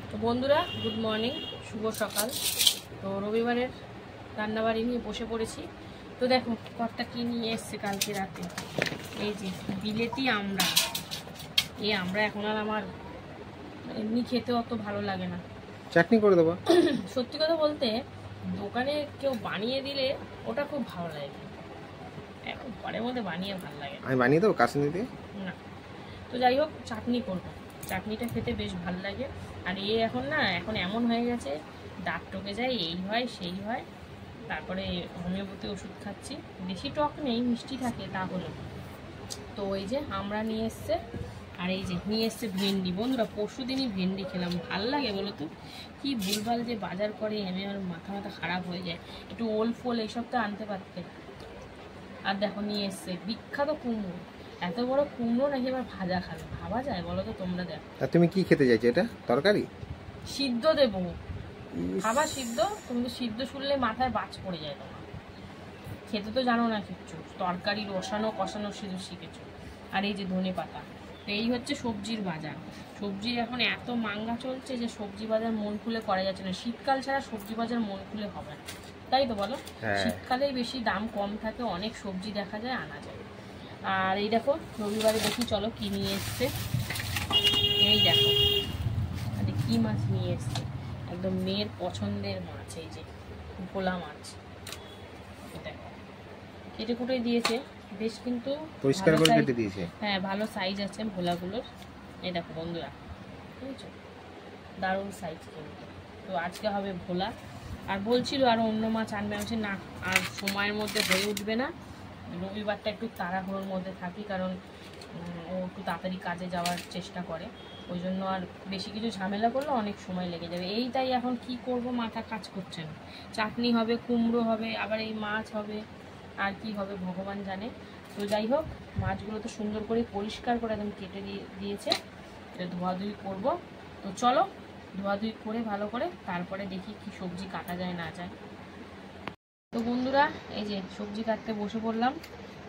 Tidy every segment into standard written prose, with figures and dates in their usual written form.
তো বন্ধুরা good morning, শুভ সকাল। তো রবিবারের রান্নাবাড়ি নিয়ে বসে পড়েছি। তো দেখো কর্তা কি নিয়ে এসছে কালকে রাতে, এই যে বিলেতি আমরা। এই আমরা এখন আর আমার এমনি খেতে অত ভালো লাগে না, চাটনি করে দেবো। সত্যি কথা বলতে দোকানে কেউ বানিয়ে দিলে ওটা খুব ভালো লাগে, এখন ঘরের মধ্যে বানিয়ে ভালো লাগে। আমি বানিয়ে দেবো কাসুন্দি দিয়ে না, তো যাই হোক চাটনি করবো, চাটনিটা খেতে বেশ ভালো লাগে। আর এখন না, এখন এমন হয়ে গেছে দাঁত টকে যায়, এই হয় সেই হয়। তারপরে হোমিওপ্যাথি ওষুধ খাচ্ছি, বেশি টক নেই, মিষ্টি থাকে তাহলে। তো এই যে আমরা নিয়ে এসছে, আর এই যে নিয়ে এসছে ভেন্ডি। বন্ধুরা পরশু দিনই ভেন্ডি খেলাম, ভাল লাগে বলো তো? কি ভুলভাল যে বাজার করে এনে আমার মাথা খারাপ হয়ে যায়। একটু ওল ফোল এইসব তো আনতে পারতে। আর দেখো নিয়ে এসছে বিখ্যাত কুমড়ো। এত বড় কুমড়ো নাকি আবার ভাজা খাবে, ভাবা যায় বলো তো তোমরা? দেখো তুমি কি খেতে চাইছো, এটা তরকারি সিদ্ধ দেবো, খাবার সিদ্ধ? তুমি তো সিদ্ধ শুনলে মাথায় বাজ পড়ে যায় তোমার, খেতে তো জানো না কিচ্ছু, তরকারি রসানো কষানো শুধু শিখেছো। আর এই যে ধনে পাতা। এই হচ্ছে সবজির বাজার। সবজির এখন এত মাঙ্গা চলছে যে সবজি বাজার মন খুলে করা যাচ্ছে না। শীতকাল ছাড়া সবজি বাজার মন খুলে হবে না, তাই তো বলো? শীতকালেই বেশি দাম কম থাকে, অনেক সবজি দেখা যায়, আনা যায়। আর এই দেখো রবিবারে দেখি চলো কি নিয়ে এসছে। এই দেখো কি মাছ নিয়ে এসছে, একদম মেয়ের পছন্দের মাছ, এই যে ভোলা মাছ। দেখো কেটে কুটে দিয়েছে বেশ, কিন্তু পরিষ্কার করে কেটে দিয়েছে। হ্যাঁ ভালো সাইজ আছে ভোলাগুলোর। এই দেখো বন্ধুরা, বুঝেছো, দারুণ সাইজ কিন্তু। তো আজকে হবে ভোলা। আর বলছিল আর অন্য মাছ আনবে, আমি না আর সময়ের মধ্যে হয়ে উঠবে না, রবিবারটা একটু তাড়াহুড়োর মধ্যে থাকি, কারণ ও একটু তাড়াতাড়ি কাজে যাওয়ার চেষ্টা করে, ওই জন্য আর বেশি কিছু ঝামেলা করলে অনেক সময় লেগে যাবে। এই তাই এখন কি করব মাথা কাজ করছে না। চাটনি হবে, কুমড়ো হবে, আবার এই মাছ হবে, আর কি হবে ভগবান জানে। তো যাই হোক মাছগুলো তো সুন্দর করে পরিষ্কার করে একদম কেটে দিয়েছে, ধোয়াধুয়ি করব। তো চলো ধোয়াধুয়ি করে ভালো করে তারপরে দেখি কি সবজি কাটা যায় না যায়। তো বন্ধুরা এই যে সবজি কাটতে বসে পড়লাম।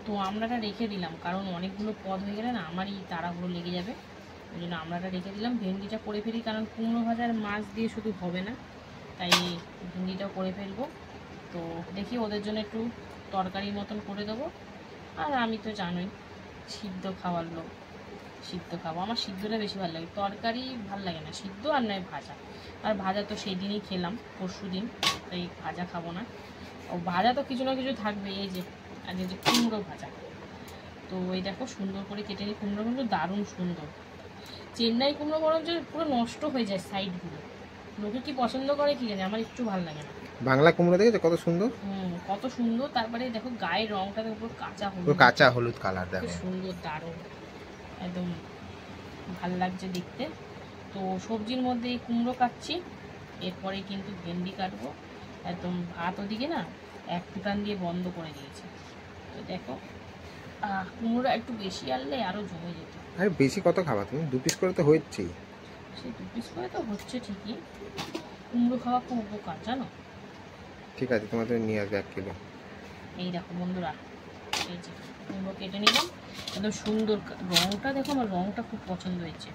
তো আমড়াটা রেখে দিলাম, কারণ অনেকগুলো পদ হয়ে গেলে না আমারই তাড়াহুড়ো লেগে যাবে, ওই জন্য আমড়াটা রেখে দিলাম। ভেন্ডিটা করে ফেলি, কারণ কুমড়ো ভাজার মাছ দিয়ে শুধু হবে না, তাই ভেন্ডিটাও করে ফেলবো। তো দেখি ওদের জন্য একটু তরকারির মতন করে দেবো। আর আমি তো জানোই সিদ্ধ খাওয়ার লোক, সিদ্ধ খাবো, আমার সিদ্ধটা বেশি ভালো লাগে, তরকারি ভালো লাগে না, সিদ্ধ আর নয় ভাজা। আর ভাজা তো সেই দিনই খেলাম পরশু দিন, তাই ভাজা খাবো না। ও ভাজা তো কিছু না কিছু থাকবে। এই যে আর এই যে কুমড়ো ভাজা। তো এই দেখো সুন্দর করে কেটে নিই, কুমড়ো কিন্তু দারুণ সুন্দর। চেন্নাই কুমড়ো বরঞ্চ পুরো নষ্ট হয়ে যায় সাইডগুলো, লোকে কি পছন্দ করে কি জানে, আমার একটু ভালো লাগে না। বাংলা কুমড়ো দেখেছো কত সুন্দর? কত সুন্দর। তারপরে দেখো গায়ের রংটা দেখো কাঁচা হলুদ, কাঁচা হলুদ কালার, দেখো সুন্দর দারুণ, একদম ভাল লাগছে দেখতে। তো সবজির মধ্যে এই কুমড়ো কাটছি, এরপরে কিন্তু ভেন্ডি কাটবো। একদম ভাত ওদিকে না এক ফুটান দিয়ে বন্ধ করে দিয়েছে। তো দেখো কুমড়োটা একটু বেশি আনলে আরও জমে যেত। আরে বেশি কত খাবা তুমি? 2 পিস করে তো হচ্ছেই। সেই 2 পিস করে তো হচ্ছে ঠিকই, কুমড়ো খাওয়া খুব উপকার জানো। ঠিক আছে, তোমাদের নিয়ে আসবে 1 কিলো। এই দেখো বন্ধুরা, এই যে কুমড়ো কেটে নিলাম, একদম সুন্দর রঙটা দেখো, আমার রঙটা খুব পছন্দ হয়েছে।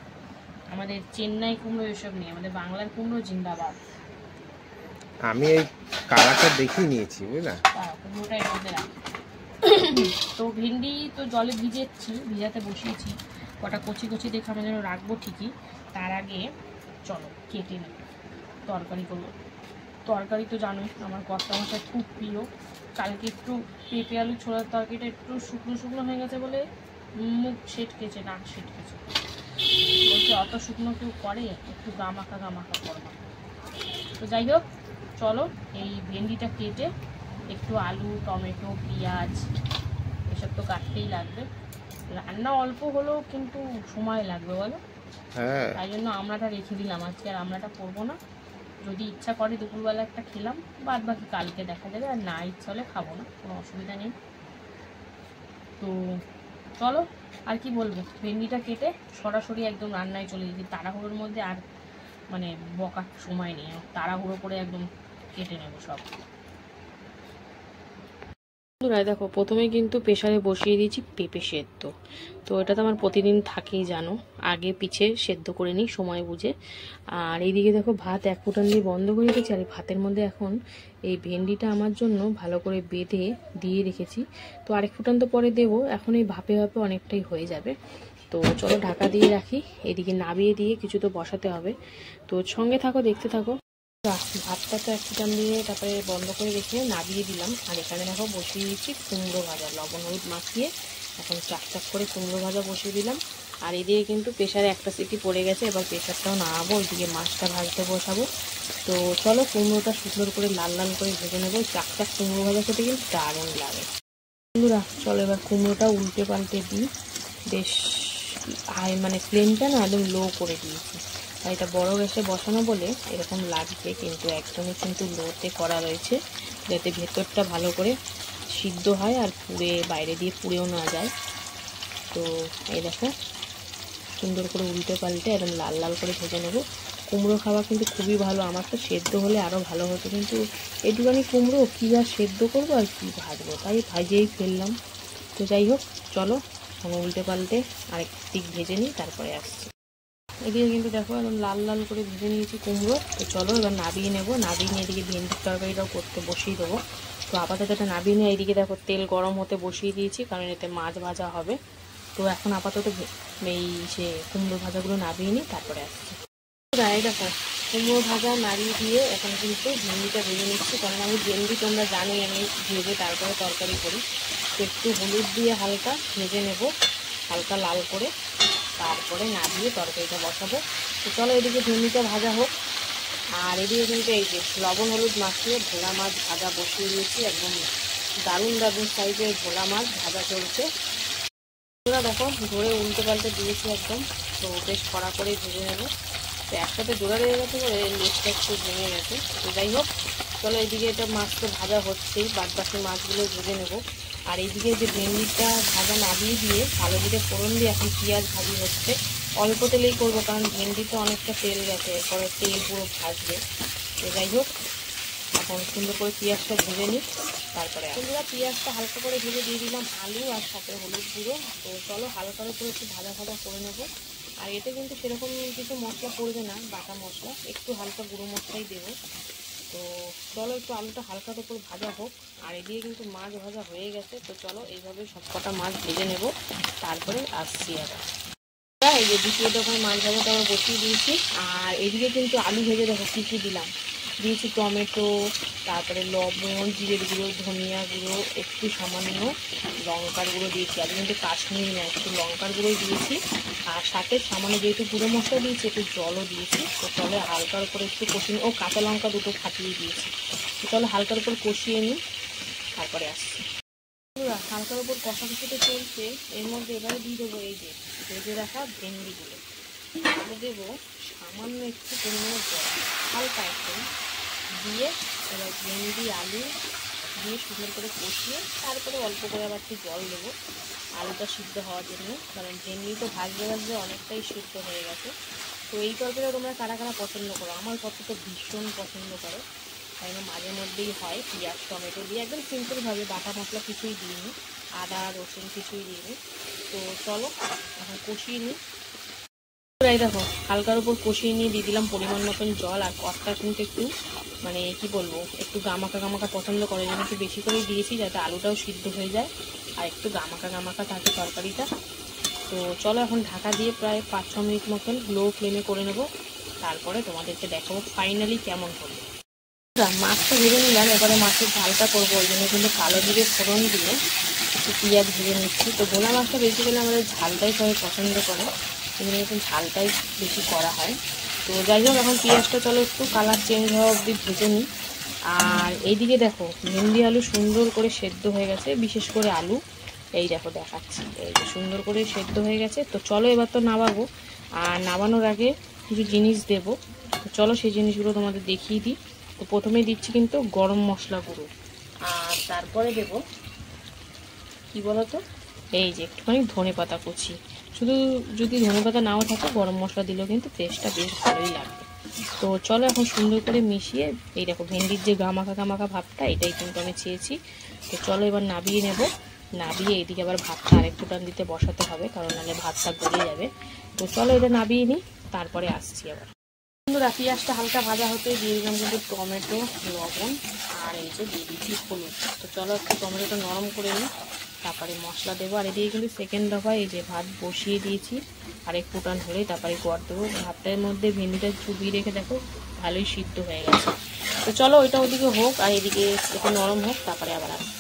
আমাদের চেন্নাই কুমড়ো এসব নেই, আমাদের বাংলার কুমড়ো জিন্দাবাদ। আমি এই কালারটা দেখেই নিয়েছি, বুঝলা? কুমড়োটা এর মধ্যে রাখি। তো ভেন্ডি তো জলে ভিজাতে বসিয়েছি, কটা কচি কচি দেখে আমি যেন রাখবো ঠিকই। তার আগে চলো কেটে নিই, তরকারি করবো। তরকারি তো জানোই আমার কর্তা মশাই খুব প্রিয়। কালকে একটু পেঁপে আলু ছোলার তরকারিটা একটু শুকনো শুকনো হয়ে গেছে বলে মুখ সেটকেছে, নাক সেটকেছে, বলছে অত শুকনো কেউ করে, একটু গামাখা গামাখা করবো। তো যাই হোক চলো এই ভেন্ডিটা কেটে একটু আলু টমেটো পেঁয়াজ এসব তো কাটতেই লাগবে, রান্না অল্প হলেও কিন্তু সময় লাগবে বলো। হ্যাঁ, তাই জন্য আমড়াটা রেখে দিলাম, আজকে আর আমড়াটা করবো না। যদি ইচ্ছা করে দুপুরবেলা একটা খেলাম, বাদ বাকি কালকে দেখা যাবে, আর না ইচ্ছা হলে খাবো না, কোনো অসুবিধা নেই। তো চলো আর কি বলবো, ভেন্ডিটা কেটে সরাসরি একদম রান্নায় চলে যেতে, তাড়াহুড়োর মধ্যে আর মানে বকার সময় নেই, তাড়াহুড়ো করে একদম কেটে নেবো সব। বন্ধুরা দেখো প্রথমে কিন্তু প্রেসারে বসিয়ে দিয়েছি পেঁপে সেদ্ধ। তো এটা তো আমার প্রতিদিন থাকেই জানো, আগে পিছে সেদ্ধ করে নিই সময় বুঝে। আর এইদিকে দেখো ভাত এক ফুটান দিয়ে বন্ধ করে রেখেছি, আর এই ভাতের মধ্যে এখন এই ভেন্ডিটা আমার জন্য ভালো করে বেঁধে দিয়ে রেখেছি। তো আরেক ফুটান তো পরে দেবো, এখন এই ভাপে ভাপে অনেকটাই হয়ে যাবে। তো চলো ঢাকা দিয়ে রাখি, এদিকে নাবিয়ে দিয়ে কিছু তো বসাতে হবে। তো সঙ্গে থাকো, দেখতে থাকো। ভাতটা তো এক ফুটান দিয়ে তারপরে বন্ধ করে রেখে নাবিয়ে দিলাম। আর এখানে দেখো বসিয়ে দিচ্ছি কুমড়ো ভাজা, লবণ হলুদ মাখিয়ে এখন চাক করে কুমড়ো ভাজা বসিয়ে দিলাম। আর এদিকে কিন্তু প্রেশারে একটা সিটি পড়ে গেছে, এবার প্রেশারটাও নামাবো, ওইদিকে মাছটা ভাজতে বসাবো। তো চলো কুমড়োটা সুন্দর করে লাল লাল করে ভেজে নেবো। চাক কুমড়ো ভাজা খেতে কিন্তু দারুণ লাগে বন্ধুরা। চলো এবার কুমড়োটা উল্টে পাল্টে দিই। বেশ হাই মানে ফ্লেমটা না একদম লো করে দিয়েছি, আর এটা বড় গ্যাসে বসানো বলে এরকম লাগছে, কিন্তু একদমই কিন্তু লোতে করা রয়েছে, যাতে ভেতরটা ভালো করে সিদ্ধ হয় আর পুড়ে বাইরে দিয়ে পুড়েও না যায়। তো এই দেখো সুন্দর করে উল্টে পাল্টে একদম লাল লাল করে ভেজে নেবো। কুমড়ো খাওয়া কিন্তু খুবই ভালো, আমার তো সেদ্ধ হলে আরও ভালো হতো, কিন্তু একটুখানি কুমড়ো কী আর সেদ্ধ করবো আর কী ভাজবো, তাই ভাজেই ফেললাম। তো যাই হোক চলো উল্টে পাল্টে আরেক দিক ভেজে নিই, তারপরে আসছি। এদিকে কিন্তু দেখো একদম লাল লাল করে ভেজে নিয়েছি কুমড়ো। তো চলো এবার নাবিয়ে নেবো, নাবিয়ে নিয়ে এদিকে ভেন্ডির তরকারিটাও করতে বসিয়ে দেবো। তো আপাতত এটা নাবিয়ে নিয়ে এইদিকে দেখো তেল গরম হতে বসিয়ে দিয়েছি, কারণ এতে মাছ ভাজা হবে। তো এখন আপাতত এই সে কুমড়ো ভাজাগুলো নাবিয়ে নিই, তারপরে আসছি। এই দেখো কুমড়ো ভাজা নাড়িয়ে দিয়ে এখন কিন্তু ভেন্ডিটা ভেজে নিচ্ছি, কারণ আমি ভেন্ডি তোমরা জানোই আমি ভেজে তারপরে তরকারি করি। তো একটু হলুদ দিয়ে হালকা ভেজে নেব, হালকা লাল করে, তারপরে নাবিয়ে তরকারিটা বসাবো। তো চলো এদিকে ভেন্ডিটা ভাজা হোক। আর এদিকে কিন্তু এই যে লবণ হলুদ মাখিয়ে ভোলা মাছ ভাজা বসিয়ে দিয়েছি, একদম দারুণ দারুণ সাইজের ভোলা মাছ ভাজা চলছে। ওরা দেখো ধরে উল্টে পাল্টে দিয়েছি একদম, তো বেশ কড়া করে ভেজে নেবো। তো একসাথে জোড়া রয়ে গেছে বলে লেজটা একটু ভেঙে গেছে। তো যাই হোক চলো এইদিকে এটা মাছ তো ভাজা হচ্ছেই, বাদ বাকি মাছগুলো ভেজে নেবো। আর এইদিকে যে ভেন্ডিটা ভাজা নাবিয়ে দিয়ে ভালো করে ফোড়ন দিয়ে এখন পেঁয়াজ ভাজি হচ্ছে। অল্প তেলেই করবো, কারণ ভেন্ডিতে অনেকটা তেল গেছে, এরপরে তেল পুরো ভাজবে। তো যাই হোক এখন সুন্দর করে পেঁয়াজটা ভেজে নিই, তারপরে আমরা পেঁয়াজটা হালকা করে ভেজে দিয়ে দিলাম আলু আর সাথে হলুদ গুঁড়ো। তো চলো হালকার উপরে একটু ভাজা ভাজা করে নেবো। আর এতে কিন্তু সেরকম কিছু মশলা পড়বে না, বাটা মশলা, একটু হালকা গুঁড়ো মশলাই দেবো। তো চলো একটু আলুটা হালকার উপর ভাজা হোক। আর এদিকে কিন্তু মাছ ভাজা হয়ে গেছে। তো চলো এইভাবে সবকটা মাছ ভেজে নেব, তারপরে আসছি আবার। এই যে দ্বিতীয় দোকানে মাছ ভাজাটা আবার বসিয়ে দিয়েছি। আর এদিকে কিন্তু আলু ভেজে দেখো কী কী দিলাম, দিয়েছি টমেটো, তারপরে লবণ, জিরের গুঁড়ো, ধনিয়া গুঁড়ো, একটু সামান্য লঙ্কার গুঁড়ো দিয়েছি। আর কিন্তু কাশ্মীরি না, একটু লঙ্কার গুঁড়োই দিয়েছি। আর সাথে সামান্য যেহেতু গুঁড়ো মশলা দিয়েছি একটু জলও দিয়েছি। তো চলে হালকার উপর একটু কষিয়ে, ও কাঁচা লঙ্কা দুটো ফাটিয়ে দিয়েছি। তো চলো হালকার উপর কষিয়ে নিই, তারপরে আসছি। হালকার উপর কষাকষিতে চলছে, এর মধ্যে এবারে দিয়ে দেবো এই যে ভেজে রাখা ভেন্ডিগুলো, তাহলে দেবো সামান্য একটু পরিমাণে জল, হালকা একটু দিয়ে এবার ভেন্ডি আলু দিয়ে সুন্দর করে কষিয়ে তারপরে অল্প করে আবার একটু জল দেবো আলুটা সিদ্ধ হওয়ার জন্য, কারণ ভেন্ডি তো ভাজতে ভাজতে অনেকটাই সিদ্ধ হয়ে গেছে। তো এই তরকারিটা তোমরা কারা কারা পছন্দ করো, আমার কত তো ভীষণ পছন্দ করো, তাই না মাঝে মধ্যেই হয় পেঁয়াজ টমেটো দিয়ে একদম সিম্পলভাবে, বাটা মশলা কিছুই দিইনি, আদা রসুন কিছুই দিইনি। তো চলো এখন কষিয়ে নিই। এই দেখো হালকার উপর কষিয়ে নিয়ে দিয়ে দিলাম পরিমাণ মতন জল। আর কষটা কিন্তু একটু মানে কি বলবো, একটু গামাকা গামাকা পছন্দ করে, জন্য একটু বেশি করেই দিয়েছি, যাতে আলুটাও সিদ্ধ হয়ে যায় আর একটু গামাকা গামাকা থাকে তরকারিটা। তো চলো এখন ঢাকা দিয়ে প্রায় 5-6 মিনিট মতন লো ফ্লেমে করে নেব, তারপরে তোমাদেরকে দেখাবো ফাইনালি কেমন হবে। মাছটা ভেজে নিলাম, এবারে মাছের ঝালটা করবো, ওই জন্য কিন্তু কালো জিরে ফোড়ন দিয়ে একটু পেঁয়াজ ভেজে নিচ্ছি। তো ভোলা মাছটা বেসিক্যালি আমাদের ঝালটাই সবাই পছন্দ করে, এই জন্য কিন্তু ঝালটাই বেশি করা হয়। তো যাই হোক এখন পেঁয়াজটা চলো একটু কালার চেঞ্জ হওয়া অবধি ভেজে নিই। আর এইদিকে দেখো ভেন্ডি আলু সুন্দর করে সেদ্ধ হয়ে গেছে, বিশেষ করে আলু এই দেখো দেখাচ্ছি, এই যে সুন্দর করে সেদ্ধ হয়ে গেছে। তো চলো এবার তো নামাবো, আর নামানোর আগে কিছু জিনিস দেবো। তো চলো সেই জিনিসগুলো তোমাদের দেখিয়ে দিই। তো প্রথমে দিচ্ছি কিন্তু গরম মশলা গুঁড়ো, আর তারপরে দেবো কি বলতো এই যে একটুখানি ধনে পাতা কুচি। শুধু যদি ধনে পাতা নাও থাকে গরম মশলা দিলেও কিন্তু টেস্টটা বেশ ভালোই লাগবে। তো চলো এখন সুন্দর করে মিশিয়ে, এই দেখো ভেন্ডির যে গামাখা গামাখা ভাবটা, এটাই কিন্তু আমি চেয়েছি। তো চলো এবার নাবিয়ে নেব। নাবিয়ে এইদিকে আবার ভাতটা আরেক ফুটান দিতে বসাতে হবে, কারণ নাহলে ভাতটা গলে যাবে। তো চলো এটা নাবিয়ে নিই, তারপরে আসছি আবার। বন্ধুরা পেঁয়াজটা হালকা ভাজা হতে দিয়ে দিলাম কিন্তু টমেটো, লবণ আর এই যে দিয়ে দিচ্ছি হলুদ। তো চলো একটু টমেটোটা নরম করে নিই, তারপরে মশলা দেবো। আর এদিকে কিন্তু সেকেন্ড দফায় এই যে ভাত বসিয়ে দিয়েছি, আরেক ফুটান হলেই তারপরে গোয়ার দেবো। ভাতটার মধ্যে ভেন্ডিটা চুবিয়ে রেখে দেখো ভালোই সিদ্ধ হয়ে গেছে। তো চলো ওইটা ওদিকে হোক আর এদিকে একটু নরম হোক, তারপরে আবার আসি।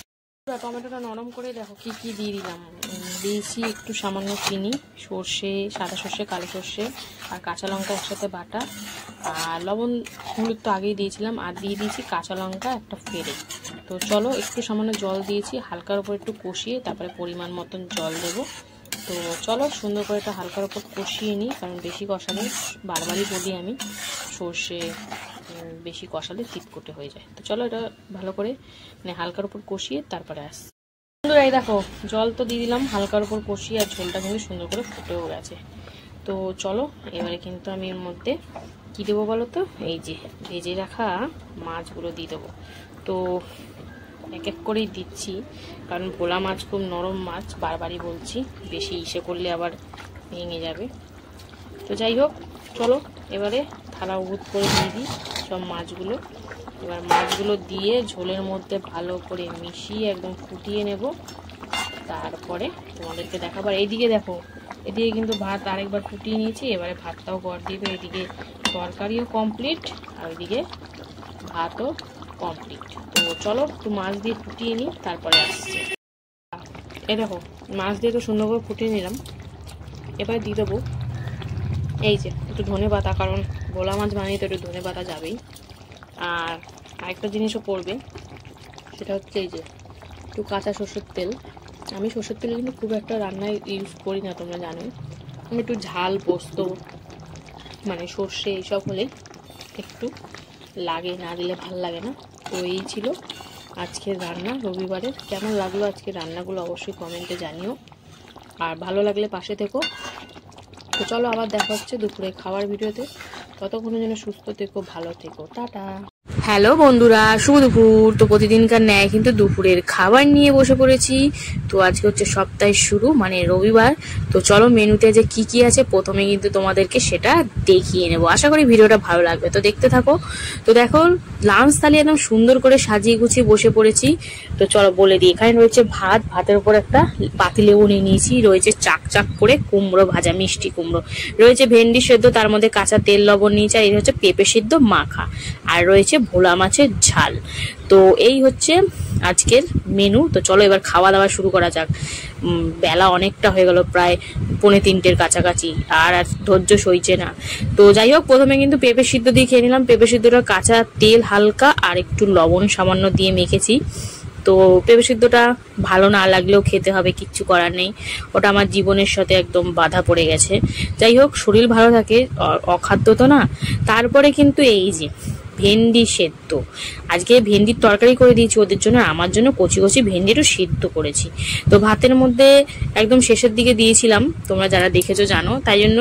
টমেটোটা নরম করে দেখো কি কি দিয়ে দিলাম। দিয়েছি একটু সামান্য চিনি, সর্ষে, সাদা সর্ষে, কালো সর্ষে আর কাঁচা লঙ্কা একসাথে বাটা, আর লবণ হলুদ তো আগেই দিয়েছিলাম, আর দিয়ে দিয়েছি কাঁচা লঙ্কা একটা ফেড়ে। তো চলো একটু সামান্য জল দিয়েছি, হালকার উপর একটু কষিয়ে তারপরে পরিমাণ মতন জল দেবো। তো চলো সুন্দর করে এটা হালকার উপর কষিয়ে নিই, কারণ বেশি কষালে, বারবারই বলি আমি, সর্ষে বেশি কষালে চিটকুটে হয়ে যায়। তো চলো এটা ভালো করে মানে হালকার উপর কষিয়ে তারপরে আসছি। বন্ধুরা এই দেখো জল তো দিয়ে দিলাম হালকার উপর কষিয়ে, আর ঝোলটা কিন্তু সুন্দর করে ফুটেও গেছে। তো চলো এবারে কিন্তু আমি এর মধ্যে কী দেবো বলো তো, এই যে ভেজে রাখা মাছগুলো দিয়ে দেবো। তো এক এক করেই দিচ্ছি, কারণ ভোলা মাছ খুব নরম মাছ, বারবারই বলছি, বেশি ইসে করলে আবার ভেঙে যাবে। তো যাই হোক চলো এবারে থালা উবুত করে দিয়ে দিই সব মাছগুলো। এবার মাছগুলো দিয়ে ঝোলের মধ্যে ভালো করে মিশিয়ে একদম ফুটিয়ে নেব, তারপরে তোমাদেরকে দেখাবার। এইদিকে দেখো, এদিকে কিন্তু ভাত আরেকবার ফুটিয়ে নিয়েছি, এবারে ভাতটাও গড় দিবে। এদিকে তরকারিও কমপ্লিট আর ওইদিকে ভাতও কমপ্লিট। তো চলো একটু মাছ দিয়ে ফুটিয়ে নিই, তারপরে আসছে। এই দেখো মাছ দিয়ে তো সুন্দর করে ফুটিয়ে নিলাম, এবারে দিয়ে দেবো এই যে একটু ধনে পাতা, কারণ ভোলা মাছ বানিয়ে তো একটু ধনে পাতা যাবেই। আর আরেকটা জিনিসও পড়বে, সেটা হচ্ছে এই যে একটু কাঁচা সর্ষের তেল। আমি সর্ষের তেল কিন্তু খুব একটা রান্নায় ইউজ করি না, তোমরা জানোই। আমি একটু ঝাল, পোস্ত মানে সর্ষে এইসব হলে একটু লাগে, না দিলে ভাল লাগে না। তো এই ছিল আজকের রান্না রবিবারের। কেমন লাগলো আজকের রান্নাগুলো অবশ্যই কমেন্টে জানিও, আর ভালো লাগলে পাশে থেকো। তো চলো আবার দেখা হচ্ছে দুপুরে খাওয়ার ভিডিওতে। ততক্ষণের জন্য সুস্থ থেকো, ভালো থেকো, টাটা। হ্যালো বন্ধুরা, শুভ দুপুর। তো প্রতিদিনকার ন্যায় কিন্তু দুপুরের খাবার নিয়ে বসে পড়েছি। তো আজকে হচ্ছে সপ্তাহের শুরু মানে রবিবার। তো চলো মেনুতে যে কি কি আছে প্রথমে কিন্তু তোমাদেরকে সেটা দেখিয়ে নেবো। আশা করি ভিডিওটা ভালো লাগবে, তো দেখতে থাকো। তো দেখো লাঞ্চ থালি একদম সুন্দর করে সাজিয়ে গুছিয়ে বসে পড়েছি। তো চলো বলে দিই, এখানে রয়েছে ভাত, ভাতের উপর একটা পাতিলেবু নিয়ে নিয়েছি, রয়েছে চাক চাক করে কুমড়ো ভাজা, মিষ্টি কুমড়ো, রয়েছে ভেন্ডি সেদ্ধ, তার মধ্যে কাঁচা তেল লবণ নিয়েছি, আর এই হচ্ছে পেঁপে সিদ্ধ মাখা, আর রয়েছে ভোলা মাছের ঝাল। তো এই হচ্ছে আজকের মেনু। তো চলো এবার খাওয়া দাওয়া শুরু করা যাক। বেলা অনেকটা হয়ে গেল, প্রায় 2:45 কাছাকাছি, আর ধৈর্য সইছে না। তো যাই হোক প্রথমে কিন্তু পেঁপে সিদ্ধ দিয়ে খেয়ে নিলাম। পেঁপে সিদ্ধটা কাঁচা তেল হালকা আর একটু লবণ সামান্য দিয়ে মেখেছি। তো পেঁপে সিদ্ধটা ভালো না লাগলেও খেতে হবে, কিচ্ছু করার নেই, ওটা আমার জীবনের সাথে একদম বাধা পড়ে গেছে। যাই হোক শরীর ভালো থাকে, অখাদ্য তো না। তারপরে কিন্তু এই যে ভেন্ডি সেদ্ধ, আজকে ভেন্ডির তরকারি করে দিয়েছি ওদের জন্য, আমার জন্য কচি কচি ভেন্ডি একটু সিদ্ধ করেছি। তো ভাতের মধ্যে একদম শেষের দিকে দিয়েছিলাম, তোমরা যারা দেখেছো জানো, তাই জন্য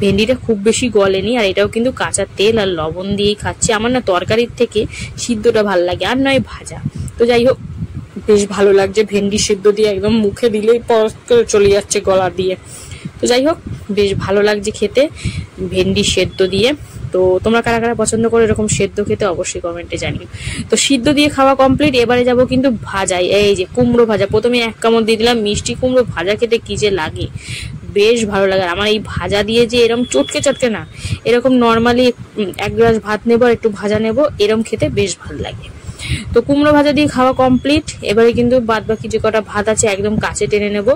ভেন্ডিটা খুব বেশি গলেনি। আর এটাও কিন্তু কাঁচা তেল আর লবণ দিয়েই খাচ্ছি। আমার না তরকারির থেকে সিদ্ধটা ভালো লাগে, আর নয় ভাজা। তো যাই হোক বেশ ভালো লাগছে, ভেন্ডি সিদ্ধ দিয়ে একদম মুখে দিলেই পরশ করে চলে যাচ্ছে গলা দিয়ে। তো যাই হোক বেশ ভালো লাগছে খেতে ভেন্ডি সেদ্ধ দিয়ে। তো তোমরা কারা কারা পছন্দ করো এরকম সেদ্ধ খেতে অবশ্যই কমেন্টে জানিও। তো সিদ্ধ দিয়ে খাওয়া কমপ্লিট, এবারে যাব কিন্তু ভাজাই। এই যে কুমড়ো ভাজা, প্রথমে 1 কামড় দিয়ে দিলাম। মিষ্টি কুমড়ো ভাজা খেতে কি যে লাগে, বেশ ভালো লাগে আমার। এই ভাজা দিয়ে যে এরকম চটকে চটকে না, এরকম নর্মালি 1 গ্লাস ভাত নেবো আর একটু ভাজা নেবো, এরকম খেতে বেশ ভালো লাগে। তো কুমড়ো ভাজা দিয়ে খাওয়া কমপ্লিট, এবারে কিন্তু বাদ বাকি যে কটা ভাত আছে একদম কাছে টেনে নেব,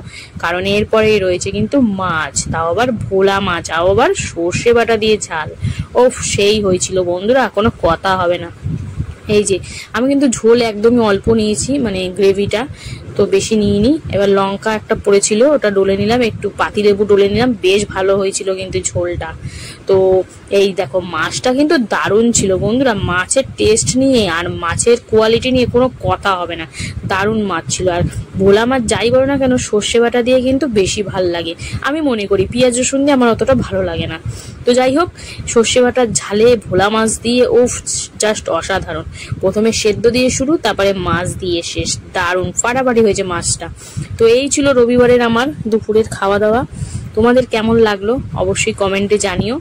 কারণ এরপরেই রয়েছে কিন্তু মাছ, তাও আবার ভোলা মাছ, তাও আবার সর্ষে বাটা দিয়ে ঝাল। ওফ সেই হয়েছিল বন্ধুরা, কোনো কথা হবে না। এই যে আমি কিন্তু ঝোল একদমই অল্প নিয়েছি, মানে গ্রেভিটা, তো বেশি নিইনি। এবার লঙ্কা একটা পড়েছিল, ওটা ডলে নিলাম, একটু পাতিলেবু ডলে নিলাম, বেশ ভালো হয়েছিল কিন্তু ঝোলটা। তো এই দেখো মাছটা কিন্তু দারুণ ছিল বন্ধুরা, মাছের টেস্ট নিয়ে আর মাছের কোয়ালিটি নিয়ে কোনো কথা হবে না, দারুণ মাছ ছিল। আর ভোলা মাছ যাই বলো না কেন সর্ষে বাটা দিয়ে কিন্তু বেশি ভাল লাগে আমি মনে করি, পেঁয়াজ রসুন দিয়ে আমার অতটা ভালো লাগে না। তো যাই হোক, সর্ষে বাটার ঝালে ভোলা মাছ দিয়ে উফ জাস্ট অসাধারণ। প্রথমে সেদ্ধ দিয়ে শুরু, তারপরে মাছ দিয়ে শেষ, দারুণ ফাটাফাটি হয়েছে মাছটা। তো এই ছিল রবিবারের আমার দুপুরের খাওয়া দাওয়া। তোমাদের কেমন লাগলো অবশ্যই কমেন্টে জানিও।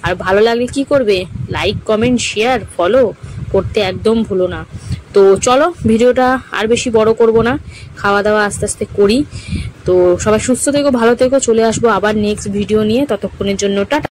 আর ভালো লাগলে কি করবে, লাইক কমেন্ট শেয়ার ফলো করতে একদম ভুলো না। তো চলো ভিডিওটা আর বেশি বড় করব না, খাওয়া দাওয়া আস্তে আস্তে করি। তো সবাই সুস্থ থেকো, ভালো থেকো, চলে আসবো আবার নেক্সট ভিডিও নিয়ে, ততক্ষণের জন্য টাটা।